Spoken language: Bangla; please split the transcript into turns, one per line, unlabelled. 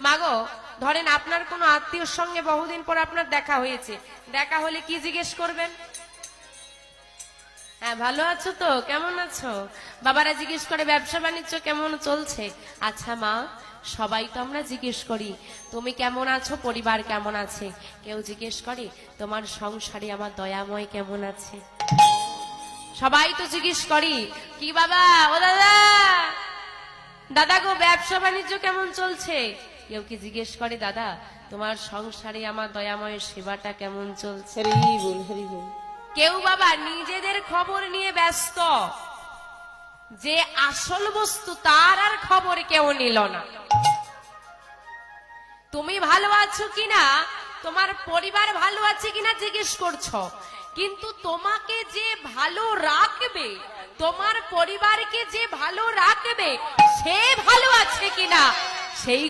মাগো ধরেন আপনার কোনো আত্মীয়র সঙ্গে বহুদিন পর আপনার দেখা হয়েছে, দেখা হলে কি জিজ্ঞেস করবেন? হ্যাঁ ভালো আছো তো, কেমন আছো? বাবারা জিজ্ঞেস করে ব্যবসা বাণিজ্য কেমন চলছে। আচ্ছা মা, সবাই তো আমরা জিজ্ঞেস করি তুমি কেমন আছো, পরিবার কেমন আছে। কেউ জিজ্ঞেস করে তোমার সংসারে আমার দয়াময় কেমন আছে। সবাই তো জিজ্ঞেস করি কি বাবা, ও দাদা, দাদা গো ব্যবসা বাণিজ্য কেমন চলছে। কেউ কি জিজ্ঞেস করে দাদা তোমার সংসারে আমার দয়াময়ের সেবাটা কেমন চলছে।
হরি বল, হরি বল।
কেউ বাবা নিজেদের খবর নিয়ে ব্যস্ত, যে আসল বস্তু তার আর খবর কেউ নিল না। তুমি ভালো আছো কিনা, তোমার পরিবার ভালো আছে কিনা জিজ্ঞেস করছো, কিন্তু তোমাকে যে ভালো রাখবে, তোমার পরিবারকে যে ভালো রাখবে, সে ভালো আছে কিনা সেই